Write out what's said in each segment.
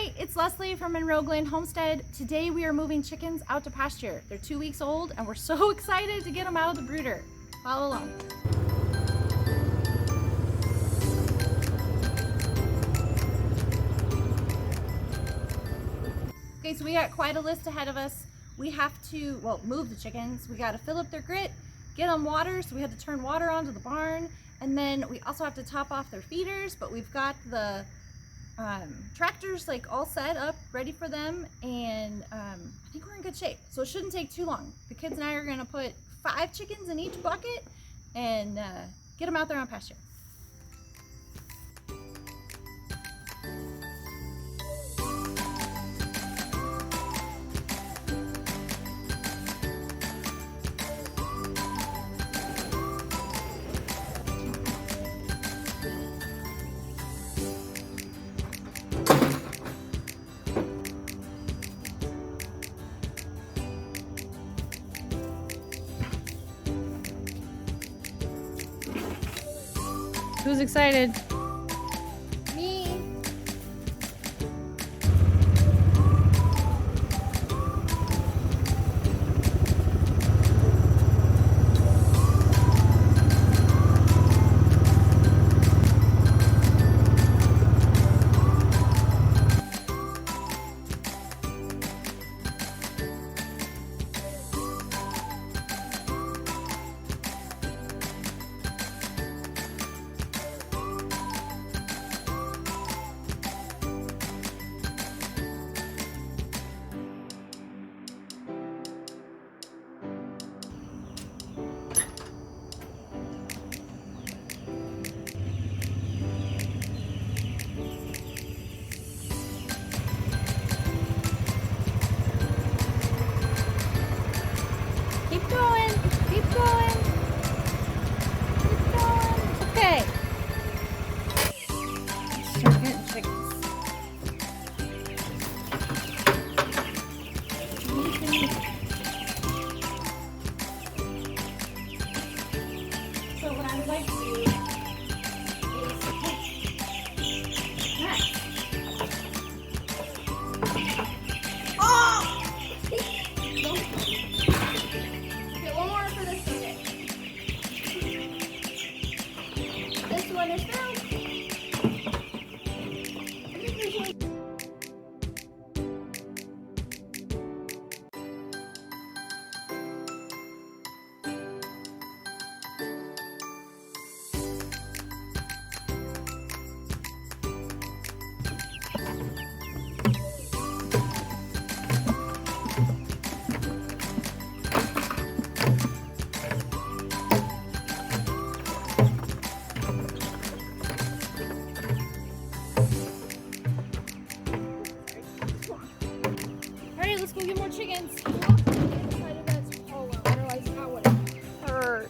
Hi, it's Leslie from Monroe Glen Homestead. Today we are moving chickens out to pasture. They're 2 weeks old and we're so excited to get them out of the brooder. Follow along. Okay, so we got quite a list ahead of us. We have to, move the chickens. We got to fill up their grit, get them water, so we had to turn water onto the barn, and then we also have to top off their feeders, but we've got the tractors like all set up, ready for them, and I think we're in good shape. So it shouldn't take too long. The kids and I are gonna put 5 chickens in each bucket and get them out there on pasture. Who's excited? Me. Keep going, keep going, keep going. Okay. Start getting chickens. So what I would like to do is next. Oh! Okay, one more for this bucket. This one is through. Alright, let's go get more chickens. Otherwise that would hurt.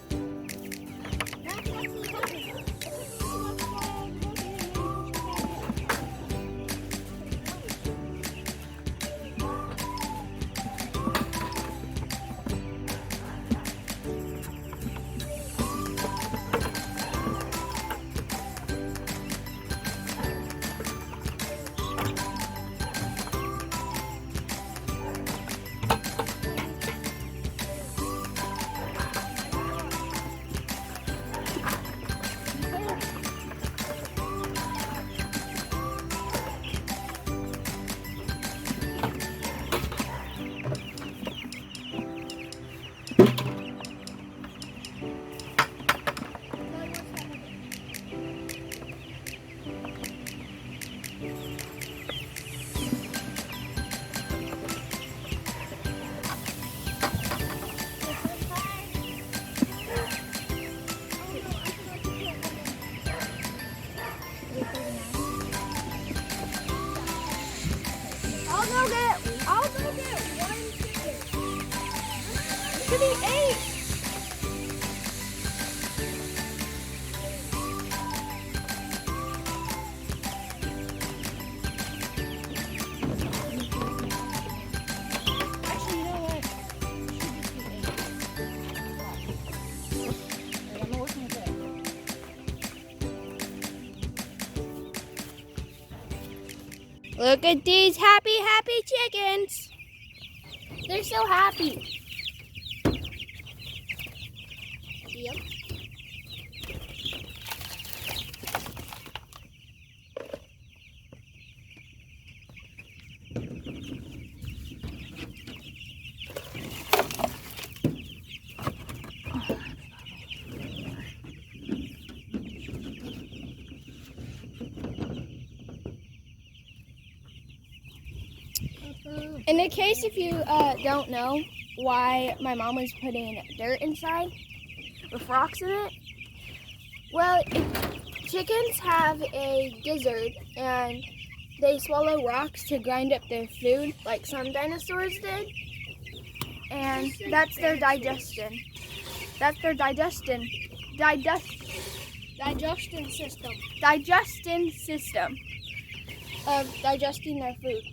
Look at these happy chickens. They're so happy. Yep. In case if you don't know why my mom was putting dirt inside with rocks in it, well, chickens have a gizzard and they swallow rocks to grind up their food like some dinosaurs did, and that's their digestion. That's their digestion system of digesting their food.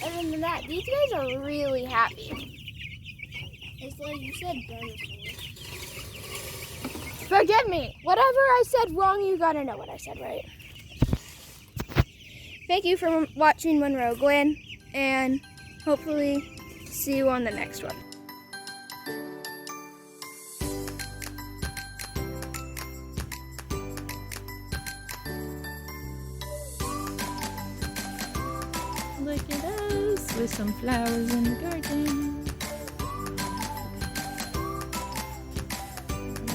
Other than that, these guys are really happy. It's like you said, dinosaurs. Forgive me. Whatever I said wrong, you gotta know what I said right. Thank you for watching Monroe Glen, and hopefully see you on the next one. Look at us with some flowers in the garden.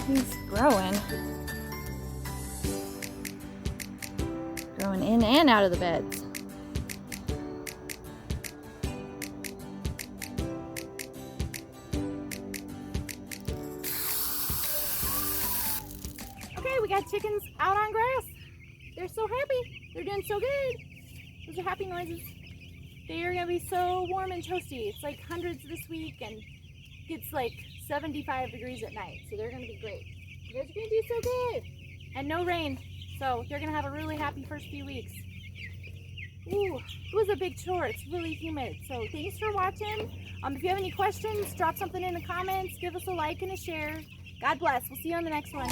He's growing. Growing in and out of the beds. Okay, we got chickens out on grass. They're so happy. They're doing so good. Those are happy noises. They are gonna be so warm and toasty. It's like hundreds this week and gets like 75 degrees at night. So they're gonna be great. You guys are gonna do so good. And no rain. So they're gonna have a really happy first few weeks. Ooh, it was a big chore. It's really humid. So thanks for watching. If you have any questions, drop something in the comments. Give us a like and a share. God bless. We'll see you on the next one.